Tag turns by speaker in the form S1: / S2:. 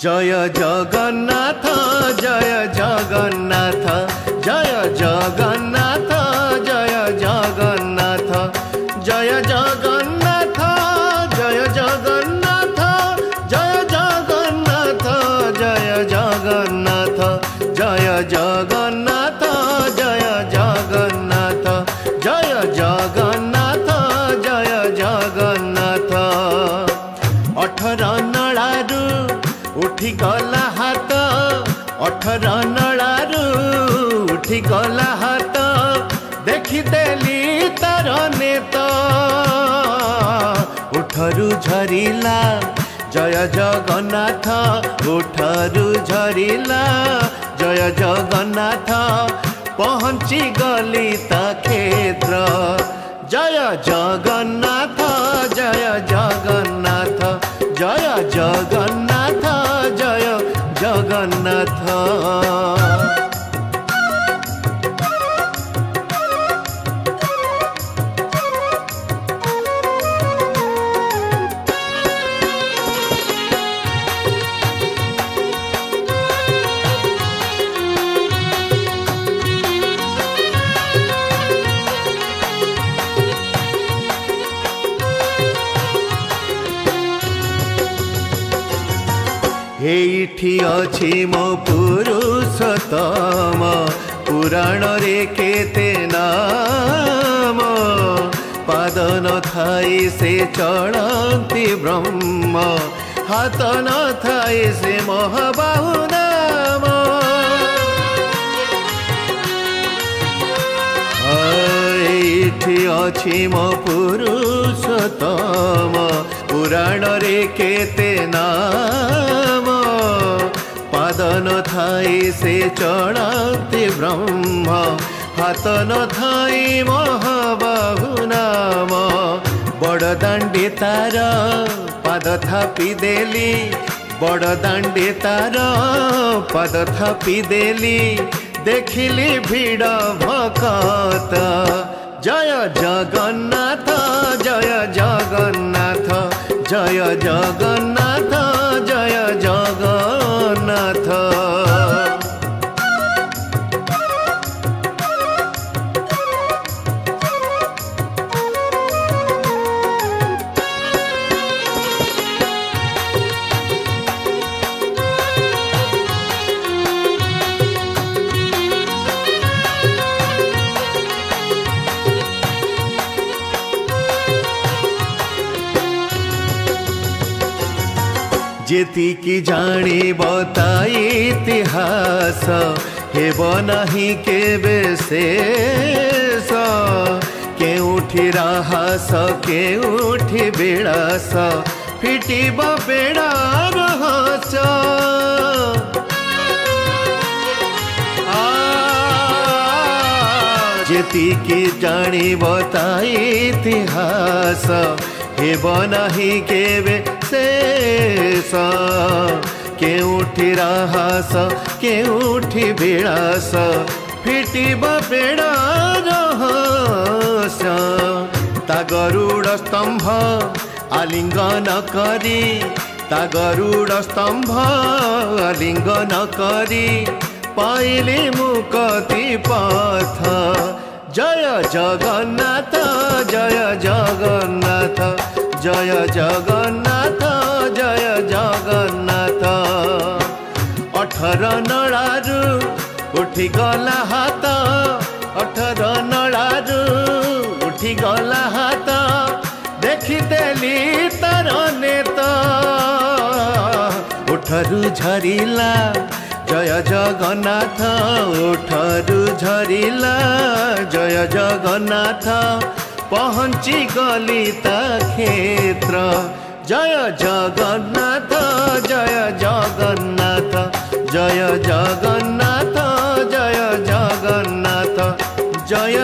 S1: जय जगन्नाथ जय जगन्नाथ जय जगन्नाथ जय जगन्नाथ जय जगन्नाथ जय जगन्नाथ जय जगन्नाथ जय जगन्नाथ जय जगन्नाथ जय जगन्नाथ जय जगन्नाथ जय जगन्नाथ 18 नळारू उठी गला हाथ 18 नळारू उठी गला हाथ देखिदेली तार नेत उठरू झरिला जय जगन्नाथ उठरू झरिला जय जगन्नाथ पहुँची गली ता क्षेत्र जय जगन्नाथ जय जगन्नाथ जय जगन्नाथ जय जगन्नाथ। एठी अछि मो पुरुषोत्तम पुराण रे केते नाम पाद न थाई से चढ़ती ब्रह्म हाथ न थाई से महाबाहु नाम एठी अछि मो पुरुषोत्तम पुराण रे केते नाम पाद न थाई से चढ़ते ब्रह्म हाथ न थाई महाबाहु नाम बड़ दांडे तार पाद थापी देली बड़ दांडे तार पाद थापी देली देखिली भीड़ भकत जय जगन्नाथ जय जगन्नाथ जय जगन्नाथ जय जगन्नाथ। जेतिकी जानी बताई इतिहास हेब नहीं केबे शेष केउठी राहास केउठी बेड़ास फिटिब बेड़ा रहस जेतिकी जानी बताई इतिहास हेब नहीं केबे शेष केउठी राहास केउठी बेड़ास फिटिब बेड़ा रहस ता गरुड़ स्तंभ आलिंगन करी ता गरुड़ स्तंभ आलिंगन करी पाइली मुक्ति पथ जय जगन्नाथ जय जगन्नाथ जय जगन्नाथ जय जगन्नाथ। 18 नळारू उठी गला हाथ 18 नळारू उठी गला हाथ देखिदेली तार नेत उठरू झरिला जय जगन्नाथ उठरू झरिला जय जगन्नाथ पहुँची गली ता क्षेत्र जय जगन्नाथ जय जगन्नाथ जय जगन्नाथ जय जगन्नाथ जय